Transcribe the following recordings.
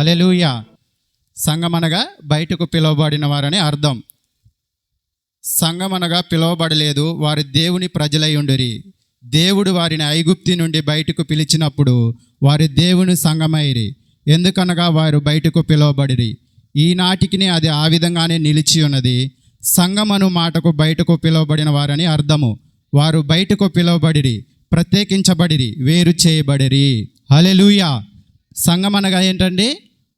హల్లెలూయా. సంఘం అనగా బయటకు పిలువబడిన వారని అర్థం. సంఘం అనగా పిలువబడలేదు, వారి దేవుని ప్రజలై ఉండిరి. దేవుడు వారిని ఐగుప్తి నుండి బయటకు పిలిచినప్పుడు వారి దేవుని సంఘమైరి. ఎందుకనగా వారు బయటకు పిలువబడిరి. ఈనాటికి అది ఆ విధంగానే నిలిచి ఉన్నది. సంఘమను మాటకు బయటకు పిలువబడిన వారని అర్థము. వారు బయటకు పిలువబడిరి, ప్రత్యేకించబడిరి, వేరు చేయబడిరి. హల్లెలూయా. సంఘం అనగా ఏంటండి?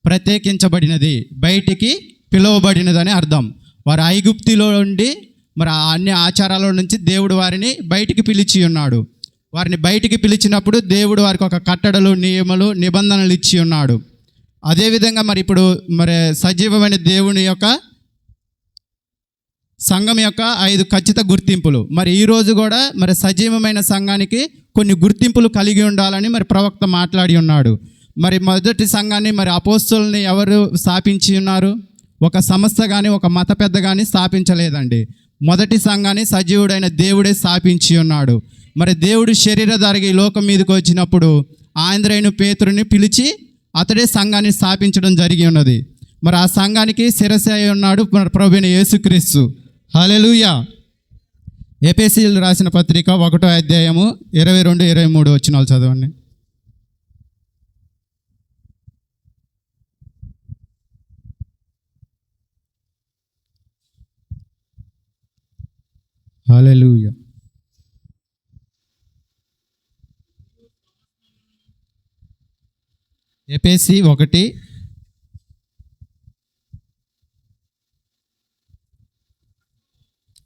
ప్రత్యేకించబడినది, బయటికి పిలువబడినదని అర్థం. వారు ఐగుప్తిలో ఉండి మరి అన్ని ఆచారాల నుంచి దేవుడు వారిని బయటికి పిలిచి ఉన్నాడు. వారిని బయటికి పిలిచినప్పుడు దేవుడు వారికి ఒక కట్టడలు, నియమాలు, నిబంధనలు ఇచ్చి ఉన్నాడు. అదేవిధంగా మరి ఇప్పుడు మరి సజీవమైన దేవుని యొక్క సంఘం యొక్క 5 ఖచ్చిత గుర్తింపులు. మరి ఈరోజు కూడా మరి సజీవమైన సంఘానికి కొన్ని గుర్తింపులు కలిగి ఉండాలని మరి ప్రవక్త మాట్లాడి ఉన్నాడు. మరి మొదటి సంఘాన్ని మరి అపోస్తలుల్ని ఎవరు స్థాపించి ఉన్నారు? ఒక సంస్థ కానీ ఒక మత పెద్ద కానీ స్థాపించలేదండి. మొదటి సంఘాన్ని సజీవుడైన దేవుడే స్థాపించి ఉన్నాడు. మరి దేవుడు శరీరధారిగా ఈ లోకం మీదకి వచ్చినప్పుడు ఆంధ్రేయుని పేతురుని పిలిచి అతడే సంఘాన్ని స్థాపించడం జరిగి ఉన్నది. మరి ఆ సంఘానికి శిరస్సు అయి ఉన్నాడు మన ప్రభువైన యేసుక్రీస్తు. హల్లెలూయా. ఎఫెసీయులకు రాసిన పత్రిక 1వ అధ్యాయము 22-23 వచనాలు చదవండి. హల్లెలూయా. ఎఫెసీ 1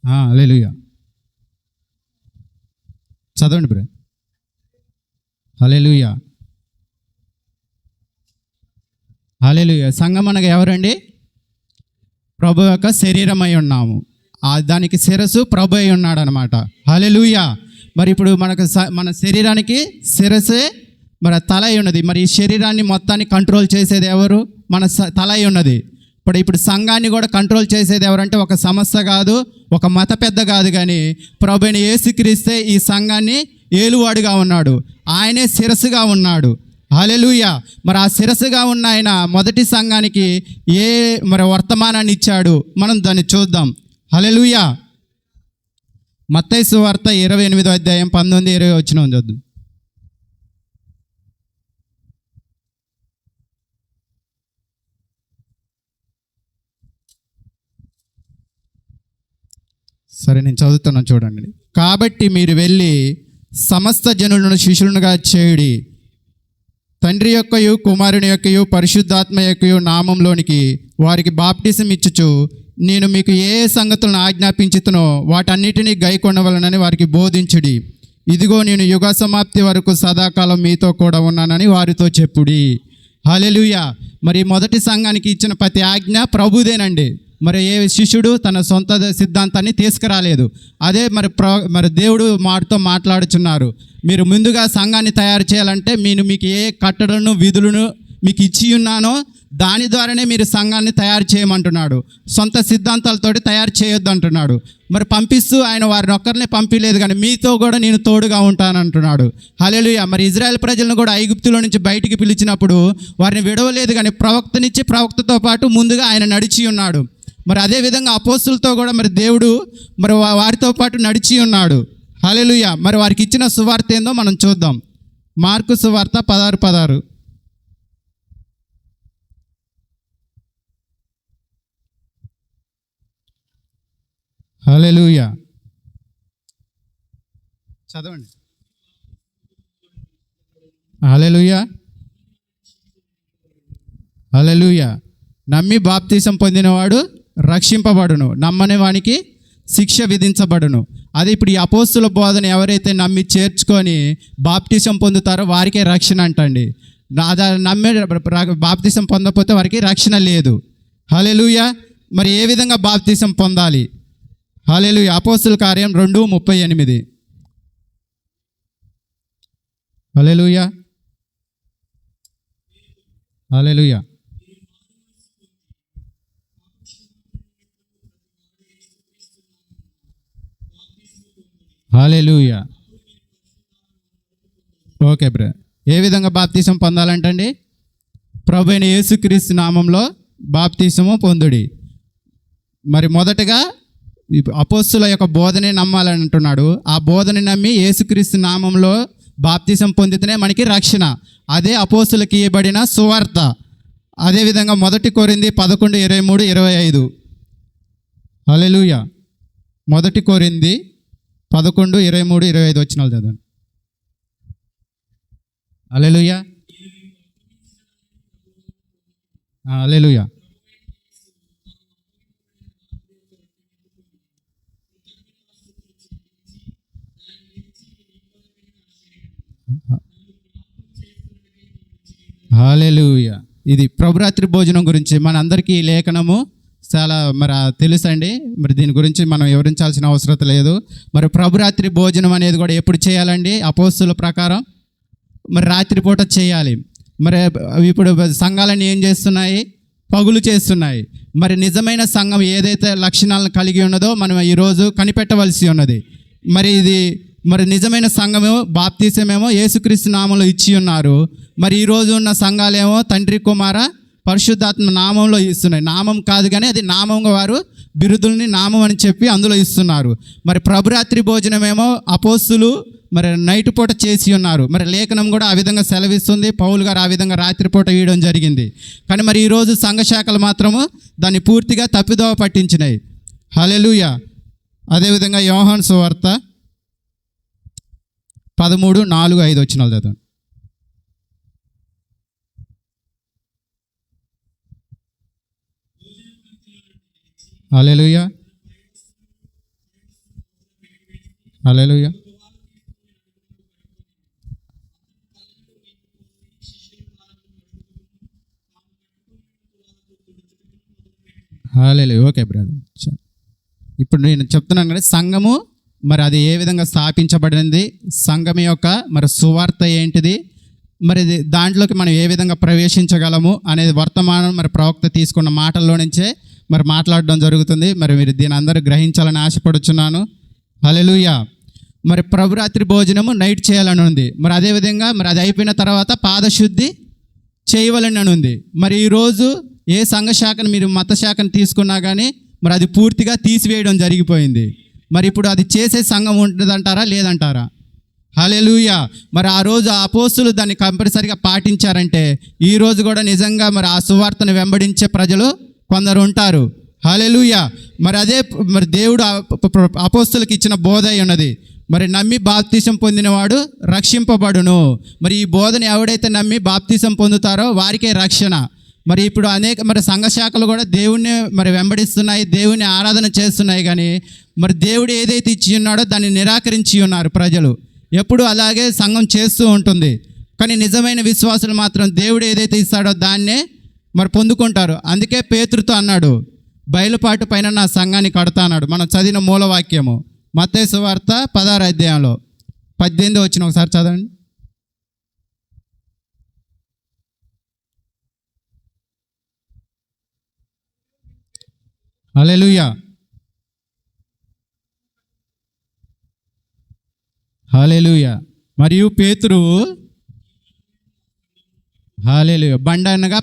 హల్లెలూయా చదవండి బ్రదర్. హల్లెలూయా. హల్లెలూయా. సంఘం అనగా ఎవరండి? ప్రభు యొక్క శరీరమై ఉన్నాము. దానికి శిరస్సు ప్రభు అయి ఉన్నాడు అనమాట. హల్లెలూయా. మరి ఇప్పుడు మన శరీరానికి శిరస్సే మరి తల అయి ఉన్నది. మరి ఈ శరీరాన్ని మొత్తాన్ని కంట్రోల్ చేసేది ఎవరు? మన తల అయి ఉన్నది. ఇప్పుడు సంఘాన్ని కూడా కంట్రోల్ చేసేది ఎవరంటే ఒక సంస్థ కాదు, ఒక మత పెద్ద కాదు, కానీ ప్రభువైన యేసుక్రీస్తే ఈ సంఘాన్ని ఏలువాడుగా ఉన్నాడు. ఆయనే శిరస్సుగా ఉన్నాడు. హల్లెలూయా. మరి ఆ శిరస్సుగా ఉన్న ఆయన మొదటి సంఘానికి మరి వర్తమానాన్ని ఇచ్చాడు, మనం దాన్ని చూద్దాం. హల్లెలూయా. మత్తయి సువార్త 28వ అధ్యాయం 19-20 వచనం చదువు. సరే, నేను చదువుతున్నాను చూడండి. కాబట్టి మీరు వెళ్ళి సమస్త జనులను శిష్యులుగా చేయుడి, తండ్రి యొక్కయు కుమారుని యొక్కయు పరిశుద్ధాత్మ యొక్కయు నామంలోనికి వారికి బాప్టిజం ఇచ్చుచు నేను మీకు ఏ సంగతులను ఆజ్ఞాపించుతునో వాటన్నిటినీ గైకొనవలనని వారికి బోధించుడి. ఇదిగో నేను యుగ సమాప్తి వరకు సదాకాలం మీతో కూడా ఉన్నానని వారితో చెప్పుడి. హల్లెలూయా. మరి మొదటి సంఘానికి ఇచ్చిన ప్రతి ఆజ్ఞ ప్రభుదేనండి. మరి ఏ శిష్యుడు తన సొంత సిద్ధాంతాన్ని తీసుకురాలేదు. అదే మరి దేవుడు మాతో మాట్లాడుచున్నారు. మీరు ముందుగా సంఘాన్ని తయారు చేయాలంటే మీకు ఏ కట్టడలను విధులను మీకు ఇచ్చి ఉన్నానో దాని ద్వారానే మీరు సంఘాన్ని తయారు చేయమంటున్నాడు. సొంత సిద్ధాంతాలతోటి తయారు చేయొద్దు అంటున్నాడు. మరి పంపిస్తూ ఆయన వారిని ఒక్కరినే పంపించలేదు, కానీ మీతో కూడా నేను తోడుగా ఉంటానంటున్నాడు. హల్లెలూయా. మరి ఇజ్రాయెల్ ప్రజలను కూడా ఐగుప్తులో నుంచి బయటికి పిలిచినప్పుడు వారిని విడవలేదు, కానీ ప్రవక్తనిచ్చి ప్రవక్తతో పాటు ముందుగా ఆయన నడిచి ఉన్నాడు. మరి అదేవిధంగా అపోస్తులతో కూడా మరి దేవుడు మరి వారితో పాటు నడిచి ఉన్నాడు. హల్లెలూయా. మరి వారికి ఇచ్చిన సువార్త ఏందో మనం చూద్దాం. మార్కు సువార్త 16:16. హల్లెలూయా. చదవండి. హల్లెలూయా. హల్లెలూయా. నమ్మి బాప్తిసం పొందినవాడు రక్షింపబడును, నమ్మని వానికి శిక్ష విధించబడును. అది ఇప్పుడు ఈ అపోస్తుల బోధన ఎవరైతే నమ్మి చేర్చుకొని బాప్తిసం పొందుతారో వారికే రక్షణ అంటండి. నమ్మే బాప్తిసం పొందకపోతే వారికి రక్షణ లేదు. హల్లెలూయా. మరి ఏ విధంగా బాప్తిసం పొందాలి? హల్లెలూయా. అపోస్తుల కార్యం 2:38. హల్లెలూయా. హల్లెలూయా. హల్లెలూయా. Okay brother. ఏ విధంగా బాప్తిసం పొందాలంటండి? ప్రభువైన యేసుక్రీస్తు నామంలో బాప్తిసము పొందుడి. మరి మొదటగా అపోస్తుల యొక్క బోధనే నమ్మాలని అంటున్నాడు. ఆ బోధన నమ్మి యేసుక్రీస్తు నామంలో బాప్తిసం పొందితేనే మనకి రక్షణ. అదే అపోస్తులకు ఇవ్వబడిన సువార్త. అదేవిధంగా 1 కొరింథీ 11:23-25. హల్లెలూయా. 1 కొరింథీ 11:23-25 వచనాలు చదవండి. హల్లెలూయా. హల్లెలూయా. హల్లెలూయా. ఇది ప్రభురాత్రి భోజనం గురించి మనందరికీ ఈ లేఖనము చాలా తెలుసండి. మరి దీని గురించి మనం వివరించాల్సిన అవసరం లేదు. మరి ప్రభురాత్రి భోజనం అనేది కూడా ఎప్పుడు చేయాలండి? అపోస్తుల ప్రకారం మరి రాత్రిపూట చేయాలి. మరి ఇప్పుడు సంఘాలన్నీ ఏం చేస్తున్నాయి? పగులు చేస్తున్నాయి. మరి నిజమైన సంఘం ఏదైతే లక్షణాలను కలిగి ఉన్నదో మనం ఈరోజు కనిపెట్టవలసి ఉన్నది. మరి నిజమైన సంఘమేమో బాప్తిసమేమో యేసుక్రీస్తు నామంలో ఇచ్చి ఉన్నారు. మరి ఈరోజు ఉన్న సంఘాలేమో తండ్రి, కుమార, పరిశుద్ధాత్మ నామంలో ఇస్తున్నాయి. నామం కాదు కానీ అది నామంగా వారు బిరుదుల్ని నామం అని చెప్పి అందులో ఇస్తున్నారు. మరి ప్రభురాత్రి భోజనమేమో అపోస్తులు మరి నైట్ పూట చేసి ఉన్నారు. మరి లేఖనం కూడా ఆ విధంగా సెలవిస్తుంది. పౌలు గారు ఆ విధంగా రాత్రిపూట ఇవ్వడం జరిగింది. కానీ మరి ఈరోజు సంఘ శాఖలు మాత్రము దాన్ని పూర్తిగా తప్పిదోవ పట్టించినాయి. హల్లెలూయా. అదేవిధంగా యోహాను సువార్త 13:4-5 వచనాలు చదవండి. Hallelujah. Hallelujah. Hallelujah. Okay brother. ఇప్పుడు నేను చెప్తున్నాను కదా, సంఘము మరి అది ఏ విధంగా స్థాపించబడింది, సంఘం యొక్క మరి సువార్త ఏంటిది, మరి దాంట్లోకి మనం ఏ విధంగా ప్రవేశించగలము అనేది వర్తమానం మరి ప్రవక్త తీసుకున్న మాటల్లో నుంచే మరి మాట్లాడడం జరుగుతుంది. మరి మీరు దీని అందరూ గ్రహించాలని ఆశపడుచున్నాను. హల్లెలూయా. మరి ప్రభురాత్రి భోజనము నైట్ చేయాలని ఉంది. మరి అదేవిధంగా మరి అది అయిపోయిన తర్వాత పాదశుద్ధి చేయవలని అని ఉంది. మరి ఈరోజు ఏ సంఘ శాఖను మీరు మత శాఖను తీసుకున్నా కానీ మరి అది పూర్తిగా తీసివేయడం జరిగిపోయింది. మరి ఇప్పుడు అది చేసే సంఘం ఉంటుందంటారా లేదంటారా? హల్లెలూయా. మరి ఆ రోజు ఆ అపోస్తులు దాన్ని కంపల్సరిగా పాటించారంటే ఈరోజు కూడా నిజంగా మరి ఆ సువార్తను వెంబడించే ప్రజలు కొందరు ఉంటారు. హల్లెలూయా. మరి అదే మరి దేవుడు అపోస్తులకు ఇచ్చిన బోధ ఉన్నది. మరి నమ్మి బాప్తిసం పొందినవాడు రక్షింపబడును. మరి ఈ బోధను ఎవడైతే నమ్మి బాప్తిసం పొందుతారో వారికే రక్షణ. మరి ఇప్పుడు మరి సంఘ శాఖలు కూడా దేవుణ్ణి మరి వెంబడిస్తున్నాయి, దేవుని ఆరాధన చేస్తున్నాయి. కానీ మరి దేవుడు ఏదైతే ఇచ్చి ఉన్నాడో దాన్ని నిరాకరించి ఉన్నారు ప్రజలు. ఎప్పుడు అలాగే సంఘం చేస్తూ ఉంటుంది. కానీ నిజమైన విశ్వాసులు మాత్రం దేవుడు ఏదైతే ఇస్తాడో దాన్నే మరి పొందుకుంటారు. అందుకే పేతురుతో అన్నాడు, బయలుపాటు పైన నా సంఘాన్ని కడతా అన్నాడు. మనం చదివిన మూలవాక్యము మత్తయి సువార్త 16వ అధ్యాయంలో 18 వచ్చిన ఒకసారి చదవండి. హల్లెలూయా. హల్లెలూయా. మరియు పేతురు హల్లెలూయా బండ అనగా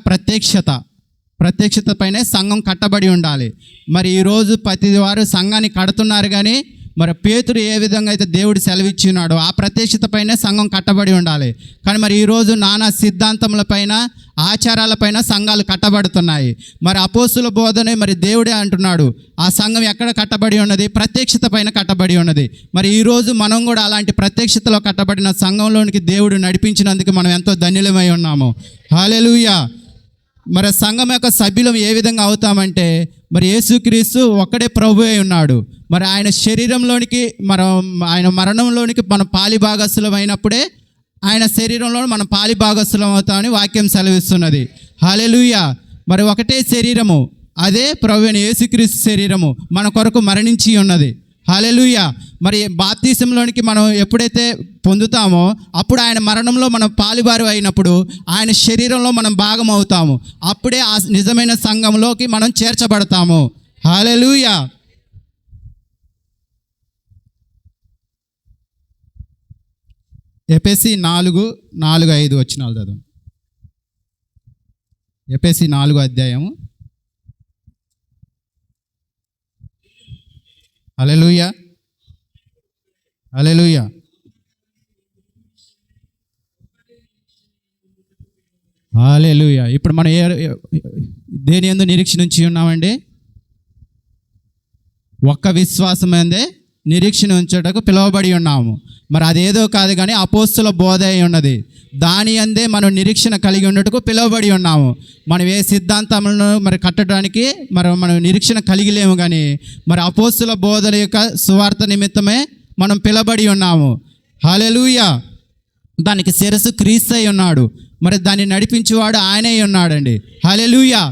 ప్రత్యక్షత పైనే సంఘం కట్టబడి ఉండాలి. మరి ఈరోజు ప్రతి వారు సంఘాన్ని కడుతున్నారు. కానీ మరి పేతురు ఏ విధంగా అయితే దేవుడు సెలవిచ్చి ఉన్నాడో ఆ ప్రత్యక్షత పైనే సంఘం కట్టబడి ఉండాలి. కానీ మరి ఈరోజు నానా సిద్ధాంతములపైన ఆచారాలపైన సంఘాలు కట్టబడుతున్నాయి. మరి అపోస్తుల బోధనే మరి దేవుడే అంటున్నాడు ఆ సంఘం ఎక్కడ కట్టబడి ఉన్నది? ప్రత్యక్షత పైన కట్టబడి ఉన్నది. మరి ఈరోజు మనం కూడా అలాంటి ప్రత్యక్షతలో కట్టబడిన సంఘంలోనికి దేవుడు నడిపించినందుకు మనం ఎంతో ధన్యులమై ఉన్నాము. హల్లెలూయా. మరి సంఘం యొక్క సభ్యులం ఏ విధంగా అవుతామంటే మరి యేసుక్రీస్తు ఒక్కడే ప్రభు అయి ఉన్నాడు. మరి ఆయన శరీరంలోనికి ఆయన మరణంలోనికి మనం పాలిభాగస్థులం అయినప్పుడే ఆయన శరీరంలో మనం పాలిభాగస్థులం అవుతామని వాక్యం సెలవిస్తున్నది. హల్లెలూయా. మరి ఒకటే శరీరము, అదే ప్రభు అయిన యేసుక్రీస్తు శరీరము మన కొరకు మరణించి ఉన్నది. హల్లెలూయా. మరి బాప్తిసంలోనికి మనం ఎప్పుడైతే పొందుతామో అప్పుడు ఆయన మరణంలో మనం పాలువారు అయినప్పుడు ఆయన శరీరంలో మనం భాగం అవుతాము. అప్పుడే ఆ నిజమైన సంఘంలోకి మనం చేర్చబడతాము. హల్లెలూయా. ఎఫెసీ 4:4-5 వచనాలు చదవండి. ఎఫెసీ 4వ అధ్యాయము. హల్లెలూయా, హల్లెలూయా. హల్లెలూయా. ఇప్పుడు మనం దేని యందు నిరీక్షణ ఉంచి ఉన్నామండి? ఒక్క విశ్వాసం అందే నిరీక్షణ ఉంచుటకు పిలువబడి ఉన్నాము. మరి అదేదో కాదు కానీ అపోస్తుల బోధ అయి ఉన్నది. దాని అందే మనం నిరీక్షణ కలిగి ఉండటకు పిలువబడి ఉన్నాము. మనం ఏ సిద్ధాంతములను మరి కట్టడానికి మనం నిరీక్షణ కలిగి లేము, కానీ మరి అపోస్తుల బోధల యొక్క సువార్త నిమిత్తమే మనం పిలువబడి ఉన్నాము. హల్లెలూయా. దానికి శిరస్సు క్రీస్తు అయి ఉన్నాడు. మరి దాన్ని నడిపించేవాడు ఆయనే ఉన్నాడండి. హల్లెలూయా.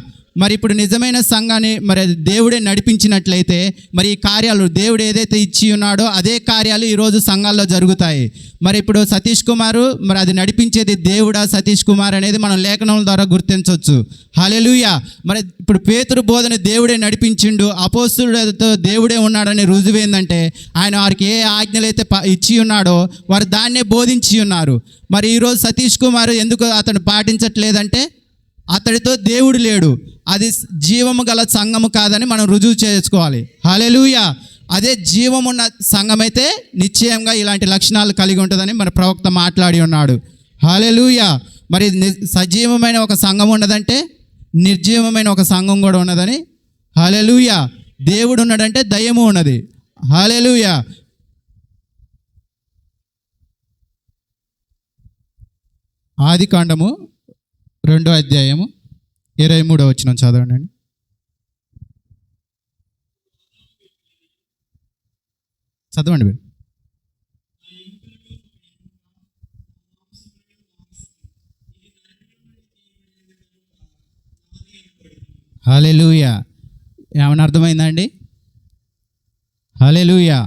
మరి ఇప్పుడు నిజమైన సంఘాన్ని మరి దేవుడే నడిపించినట్లయితే మరి ఈ కార్యాలు దేవుడు ఏదైతే ఇచ్చి ఉన్నాడో అదే కార్యాలు ఈరోజు సంఘాల్లో జరుగుతాయి. మరి ఇప్పుడు సతీష్ కుమారు మరి అది నడిపించేది దేవుడా సతీష్ కుమార్ అనేది మనం లేఖనం ద్వారా గుర్తించవచ్చు. హల్లెలూయా. మరి ఇప్పుడు పేతురు బోధన దేవుడే నడిపించిండు, అపోస్తలుడితో దేవుడే ఉన్నాడని రుజువు ఏంటంటే ఆయన వారికి ఏ ఆజ్ఞలైతే ఇచ్చి ఉన్నాడో వారు దాన్నే బోధించి ఉన్నారు. మరి ఈరోజు సతీష్ కుమార్ ఎందుకు అతను పాటించట్లేదంటే అతడితో దేవుడు లేడు, అది జీవము గల సంఘము కాదని మనం రుజువు చేసుకోవాలి. హల్లెలూయా. అదే జీవమున్న సంఘం అయితే నిశ్చయంగా ఇలాంటి లక్షణాలు కలిగి ఉంటుందని మన ప్రవక్త మాట్లాడి ఉన్నాడు. హల్లెలూయా. మరి సజీవమైన ఒక సంఘం ఉన్నదంటే నిర్జీవమైన ఒక సంఘం కూడా ఉన్నదని. హల్లెలూయా. దేవుడు ఉన్నాడంటే దయ్యము ఉన్నది. హల్లెలూయా. ఆదికాండము 2వ అధ్యాయము 23వ వచనం చదవండి. చదవండి మీరు. హల్లెలూయా. ఏమన్నా అర్థమైందండి? హల్లెలూయా.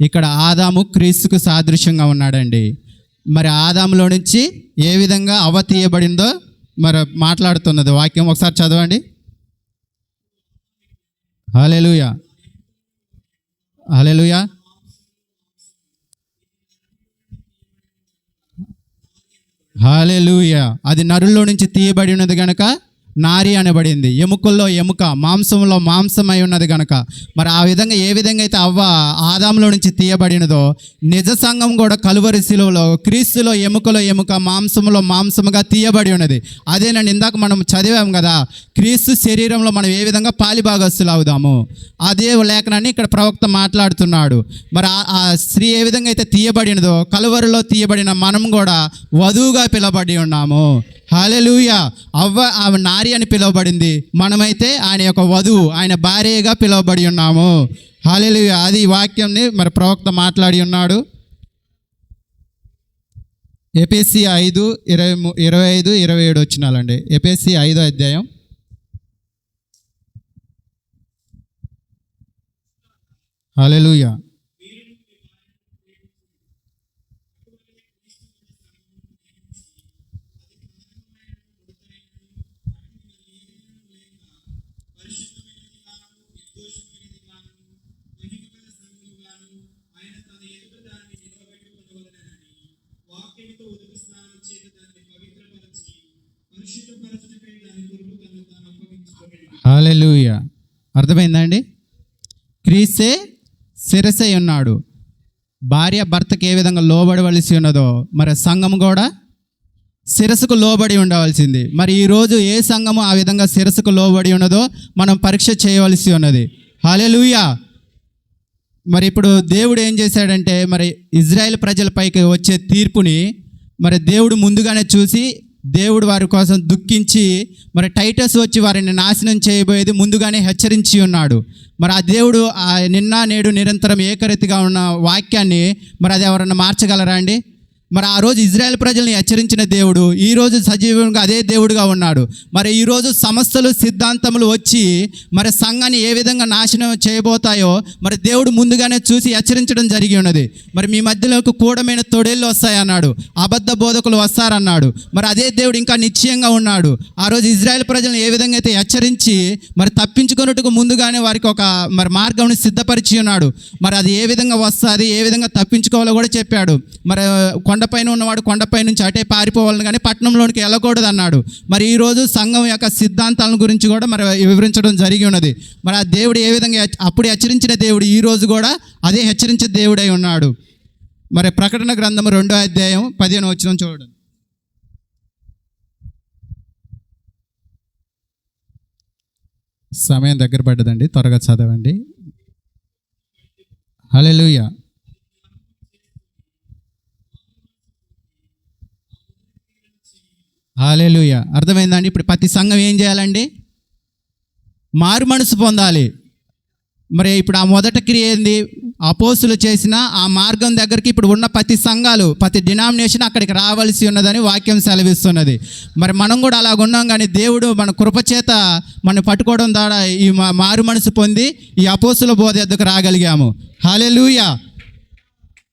ఇక్కడ ఆదాము క్రీస్తుకు సాదృశ్యంగా ఉన్నాడండి. మరి ఆదాములో నుంచి ఏ విధంగా అవ్వ తీయబడిందో మరి మాట్లాడుతున్నది వాక్యం. ఒకసారి చదవండి. Hallelujah, hallelujah. హల్లెలూయా. అది నరుల్లో నుంచి తీయబడి ఉన్నది కనుక నారి అనబడింది. ఎముకల్లో ఎముక, మాంసంలో మాంసమై ఉన్నది కనుక మరి ఆ విధంగా ఏ విధంగా అయితే అవ్వ ఆదాములో నుంచి తీయబడినదో నిజ సంఘం కూడా కలువరి శిలువలో క్రీస్తులో ఎముకలో ఎముక, మాంసంలో మాంసముగా తీయబడి ఉన్నది. అదేనండి ఇందాక మనం చదివాం కదా, క్రీస్తు శరీరంలో మనం ఏ విధంగా పాలిభాగస్తులు అవుదాము అదే లేఖనాన్ని ఇక్కడ ప్రవక్త మాట్లాడుతున్నాడు. మరి ఆ స్త్రీ ఏ విధంగా అయితే తీయబడినదో కలువరిలో తీయబడిన మనం కూడా వధువుగా పిలువబడి ఉన్నాము. హల్లెలూయా. ఆమె నారి అని పిలువబడింది, మనమైతే ఆయన యొక్క వధువు, ఆయన భార్యగా పిలువబడి ఉన్నాము. హల్లెలూయా. అది వాక్యంని మరి ప్రవక్త మాట్లాడి ఉన్నాడు. ఎఫెసీ 5:25-27 వచనాలండి. ఎఫెసీ 5వ అధ్యాయం. హల్లెలూయా. హల్లెలూయా. అర్థమైందా అండి? క్రీస్తే శిరస్సై ఉన్నాడు. భార్య భర్తకి ఏ విధంగా లోబడవలసి ఉన్నదో మరి సంఘం కూడా శిరస్సుకు లోబడి ఉండవలసింది. మరి ఈరోజు ఏ సంఘము ఆ విధంగా శిరస్సుకు లోబడి ఉన్నదో మనం పరీక్ష చేయవలసి ఉన్నది. హల్లెలూయా. మరి ఇప్పుడు దేవుడు ఏం చేశాడంటే మరి ఇజ్రాయెల్ ప్రజలపైకి వచ్చే తీర్పుని మరి దేవుడు ముందుగానే చూసి దేవుడు వారి కోసం దుఃఖించి మరి టైటస్ వచ్చి వారిని నాశనం చేయబోయేది ముందుగానే హెచ్చరించి ఉన్నాడు. మరి ఆ దేవుడు నిన్న నేడు నిరంతరం ఏకరీతిగా ఉన్న వాక్యాన్ని మరి అది ఎవరన్నా మార్చగలరా అండి? మరి ఆ రోజు ఇజ్రాయెల్ ప్రజల్ని హెచ్చరించిన దేవుడు ఈరోజు సజీవంగా అదే దేవుడుగా ఉన్నాడు. మరి ఈరోజు సమస్తలు సిద్ధాంతములు వచ్చి మరి సంఘాన్ని ఏ విధంగా నాశనం చేయబోతాయో మరి దేవుడు ముందుగానే చూసి హెచ్చరించడం జరిగి ఉన్నది. మరి మీ మధ్యలోకి కూడమైన తొడేళ్ళు వస్తాయన్నాడు, అబద్ధ బోధకులు వస్తారన్నాడు. మరి అదే దేవుడు ఇంకా నిశ్చయంగా ఉన్నాడు. ఆ రోజు ఇజ్రాయెల్ ప్రజలను ఏ విధంగా అయితే హెచ్చరించి మరి తప్పించుకున్నట్టుకు ముందుగానే వారికి ఒక మరి మార్గం సిద్ధపరిచి ఉన్నాడు. మరి అది ఏ విధంగా వస్తుంది, ఏ విధంగా తప్పించుకోవాలో కూడా చెప్పాడు. మరి కొండపైన ఉన్నవాడు కొండపై నుంచి అటే పారిపోవాలని కానీ పట్టణంలోనికి వెళ్ళకూడదు అన్నాడు. మరి ఈరోజు సంఘం యొక్క సిద్ధాంతాల గురించి కూడా మరి వివరించడం జరిగి ఉన్నది. మరి ఆ దేవుడు ఏ విధంగా అప్పుడు హెచ్చరించిన దేవుడు ఈరోజు కూడా అదే హెచ్చరించే దేవుడై ఉన్నాడు. మరి ప్రకటన గ్రంథం 2వ అధ్యాయం 15వ వచనం చూడండి. సమయం దగ్గర పడ్డదండి, త్వరగా చదవండి. హల్లెలూయా. హల్లెలూయా. అర్థమైందండి? ఇప్పుడు ప్రతి సంఘం ఏం చేయాలండి? మారు మనసు పొందాలి. మరి ఇప్పుడు ఆ మొదట క్రియ ఏంది? అపోస్తులు చేసిన ఆ మార్గం దగ్గరికి ఇప్పుడు ఉన్న ప్రతి సంఘాలు, ప్రతి డినామినేషన్ అక్కడికి రావాల్సి ఉన్నదని వాక్యం సెలవిస్తున్నది. మరి మనం కూడా అలాగ ఉన్నాం, కానీ దేవుడు మన కృపచేత మనం పట్టుకోవడం ద్వారా ఈ మారు మనసు పొంది ఈ అపోస్తుల బోధ ఎద్దకు రాగలిగాము. హల్లెలూయా.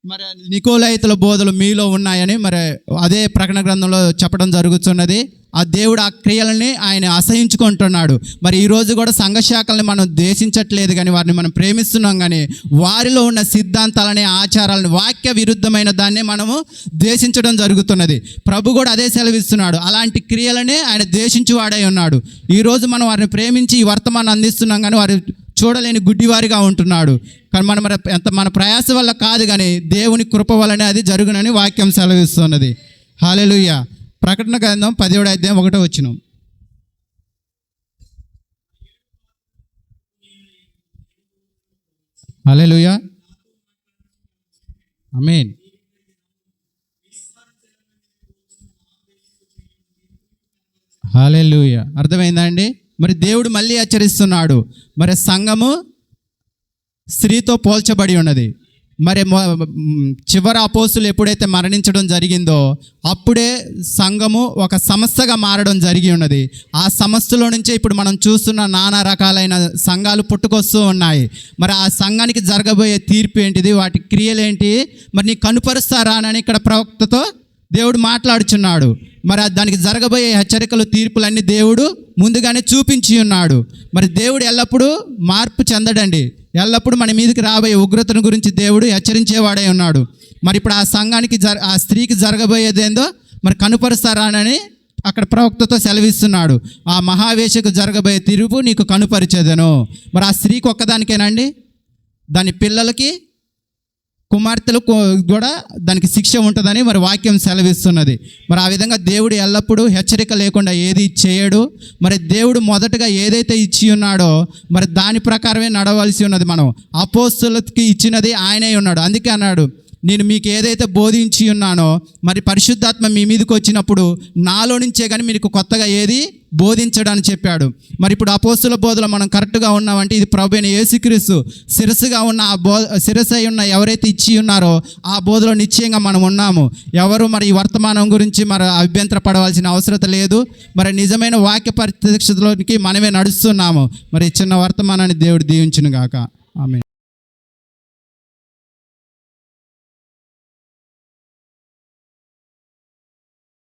మరి నికోలైతుల బోధలు మీలో ఉన్నాయని మరి అదే ప్రకటన గ్రంథంలో చెప్పడం జరుగుతున్నది. ఆ దేవుడు ఆ క్రియలని ఆయన అసహించుకుంటున్నాడు. మరి ఈరోజు కూడా సంఘశాఖల్ని మనం ద్వేషించట్లేదు, కానీ వారిని మనం ప్రేమిస్తున్నాం, కానీ వారిలో ఉన్న సిద్ధాంతాలని, ఆచారాలని, వాక్య విరుద్ధమైన దాన్ని మనము ద్వేషించడం జరుగుతున్నది. ప్రభు కూడా అదే సెలవిస్తున్నాడు. అలాంటి క్రియలనే ఆయన ద్వేషించువాడై ఉన్నాడు. ఈరోజు మనం వారిని ప్రేమించి ఈ వర్తమానం అందిస్తున్నాం, కానీ వారు చూడలేని గుడ్డివారిగా ఉంటున్నాడు. కానీ మన ప్రయాస వల్ల కాదు, కానీ దేవుని కృప వల్లనే అది జరుగునని వాక్యం సెలవిస్తున్నది. హల్లెలూయా. ప్రకటన గ్రంథం 10వ అధ్యాయం 1వ వచనం. హల్లెలూయా. ఆమేన్. హల్లెలూయా. అర్థమైందా అండి? మరి దేవుడు మళ్ళీ హెచ్చరిస్తున్నాడు. మరి సంఘము స్త్రీతో పోల్చబడి ఉన్నది. మరి చివరి అపోస్తులు ఎప్పుడైతే మరణించడం జరిగిందో అప్పుడే సంఘము ఒక సంస్థగా మారడం జరిగి ఉన్నది. ఆ సంస్థలో నుంచే ఇప్పుడు మనం చూస్తున్న నానా రకాలైన సంఘాలు పుట్టుకొస్తూ ఉన్నాయి. మరి ఆ సంఘానికి జరగబోయే తీర్పు ఏంటిది? వాటి క్రియలేంటి? మరి నీ కనుపరుస్తారా అని ఇక్కడ ప్రవక్తతో దేవుడు మాట్లాడుచున్నాడు. మరి దానికి జరగబోయే హెచ్చరికలు, తీర్పులన్నీ దేవుడు ముందుగానే చూపించి ఉన్నాడు. మరి దేవుడు ఎల్లప్పుడూ మార్పు చెందడండి. ఎల్లప్పుడూ మన మీదకి రాబోయే ఉగ్రతను గురించి దేవుడు హెచ్చరించేవాడై ఉన్నాడు. మరి ఇప్పుడు ఆ సంఘానికి ఆ స్త్రీకి జరగబోయేదేందో మరి కనుపరుస్తారానని అక్కడ ప్రవక్తతో సెలవిస్తున్నాడు. ఆ మహావేశకు జరగబోయే తీర్పు నీకు కనుపరిచేదను. మరి ఆ స్త్రీకి ఒక్కదానికేనండి? దాని పిల్లలకి, కుమార్తెలు కూడా దానికి శిక్ష ఉంటుందని మరి వాక్యం సెలవిస్తున్నది. మరి ఆ విధంగా దేవుడు ఎల్లప్పుడూ హెచ్చరిక లేకుండా ఏది చేయడు. మరి దేవుడు మొదటగా ఏదైతే ఇచ్చి ఉన్నాడో మరి దాని ప్రకారమే నడవలసి ఉన్నది. మనం అపోస్తులకి ఇచ్చినది ఆయనే ఉన్నాడు. అందుకే అన్నాడు, నేను మీకు ఏదైతే బోధించి ఉన్నానో మరి పరిశుద్ధాత్మ మీ మీదకి వచ్చినప్పుడు నాలో నుంచే కానీ మీకు కొత్తగా ఏది బోధించడని చెప్పాడు. మరి ఇప్పుడు అపోస్తుల బోధలో మనం కరెక్ట్గా ఉన్నామంటే ఇది ప్రభువైన యేసుక్రీస్తు శిరస్సుగా ఉన్న ఆ శిరస్సు అయి ఉన్న ఎవరైతే ఇచ్చి ఉన్నారో ఆ బోధలో నిశ్చయంగా మనం ఉన్నాము. ఎవరు మరి ఈ వర్తమానం గురించి మరి అభ్యంతర పడవలసిన అవసరం లేదు. మరి నిజమైన వాక్య ప్రత్యక్షతలోకి మనమే నడుస్తున్నాము. మరి చిన్న వర్తమానాన్ని దేవుడు దీవించును గాక. ఆమేన్.